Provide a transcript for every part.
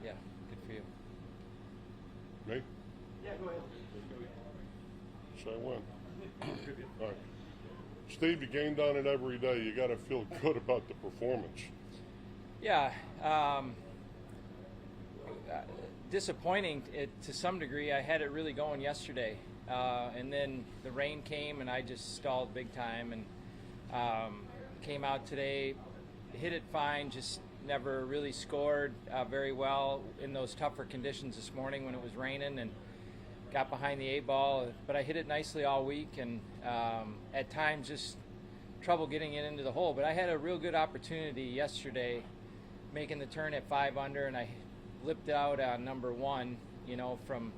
yeah, good for you. Me? Yeah, go ahead. So I win. All right. Steve, you gained on it every day. You got to feel good about the performance. Yeah, disappointing to some degree. I had it really going yesterday, and then the rain came and I just stalled big time, and came out today, hit it fine, just never really scored very well in those tougher conditions this morning when it was raining, and got behind the 8-ball, but I hit it nicely all week, and at times just trouble getting it into the hole. But I had a real good opportunity yesterday making the turn at 5 under, and I lipped out on number 1, from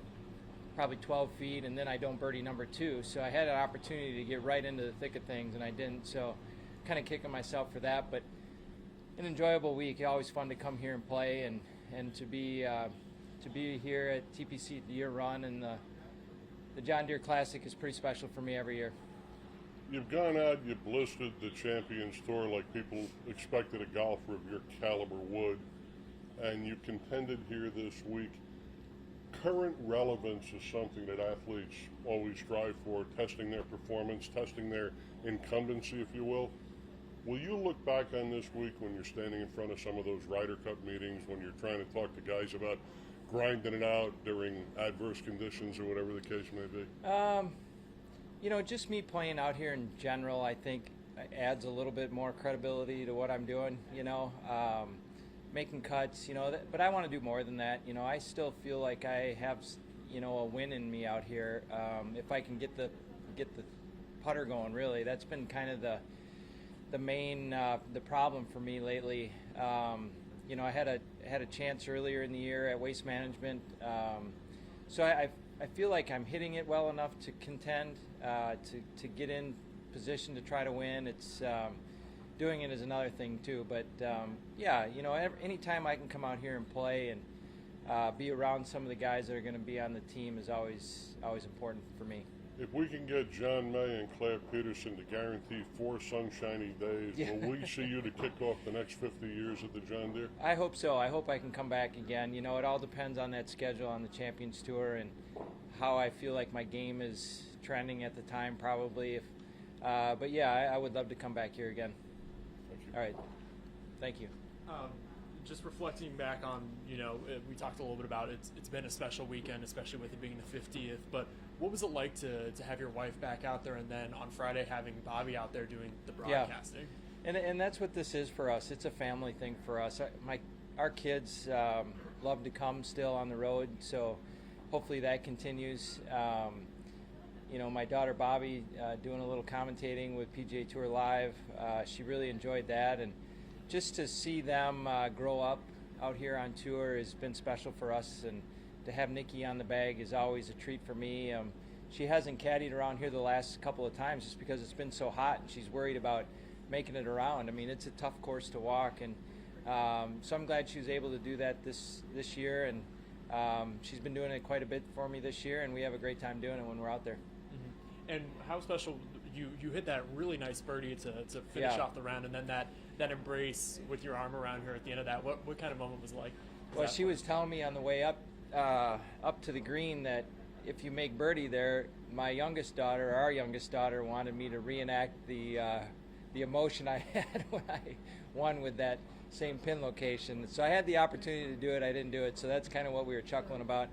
probably 12 feet, and then I don't birdie number 2. So I had an opportunity to get right into the thick of things, and I didn't. So kind of kicking myself for that, but an enjoyable week. Always fun to come here and play, and to be here at TPC Deere Run, and the John Deere Classic is pretty special for me every year. You've gone out, you've listed the Champions Tour like people expected a golfer of your caliber would, and you contended here this week. Current relevance is something that athletes always strive for, testing their performance, testing their incumbency, if you will. Will you look back on this week when you're standing in front of some of those Ryder Cup meetings, when you're trying to talk to guys about grinding it out during adverse conditions or whatever the case may be? Just me playing out here in general, I think adds a little bit more credibility to what I'm doing, making cuts, but I want to do more than that. I still feel like I have, a win in me out here. If I can get the putter going, really, that's been kind of the main the problem for me lately. I had a chance earlier in the year at Waste Management, so I feel like I'm hitting it well enough to contend, to get in position to try to win. It's doing it is another thing too. But anytime I can come out here and play and be around some of the guys that are going to be on the team is always important for me. If we can get John May and Claire Peterson to guarantee 4 sunshiny days, will we see you to kick off the next 50 years at the John Deere? I hope so. I hope I can come back again. It all depends on that schedule on the Champions Tour and how I feel like my game is trending at the time, probably. But yeah, I would love to come back here again. Thank you. All right. Thank you. Just reflecting back on, we talked a little bit about it. It's been a special weekend, especially with it being the 50th. But what was it like to have your wife back out there, and then on Friday having Bobby out there doing the broadcasting? Yeah. And that's what this is for us. It's a family thing for us. Our kids love to come still on the road, so hopefully that continues. My daughter Bobby doing a little commentating with PGA Tour Live. She really enjoyed that, and just to see them grow up out here on tour has been special for us, and to have Nikki on the bag is always a treat for me. She hasn't caddied around here the last couple of times just because it's been so hot, and she's worried about making it around. I mean, it's a tough course to walk, and so I'm glad she was able to do that this year, and she's been doing it quite a bit for me this year, and we have a great time doing it when we're out there. Mm-hmm. And how special, you hit that really nice birdie to finish off the round, and then that embrace with your arm around her at the end of that. What kind of moment was it like? Well, she was telling me on the way up to the green that if you make birdie there, our youngest daughter, wanted me to reenact the emotion I had when I won with that same pin location. So I had the opportunity to do it. I didn't do it. So that's kind of what we were chuckling about.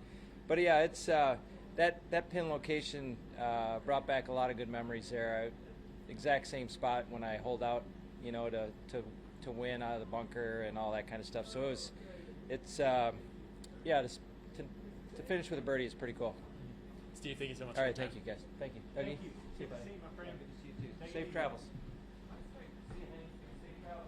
But yeah, it's that pin location brought back a lot of good memories there. Exact same spot when I hold out, to win out of the bunker and all that kind of stuff. So to finish with a birdie is pretty cool. Steve, thank you so much. All right, thank you guys. Thank you. Thank you. See you, buddy. See you, my friend. Good to see you too. Safe travels. Safe travels.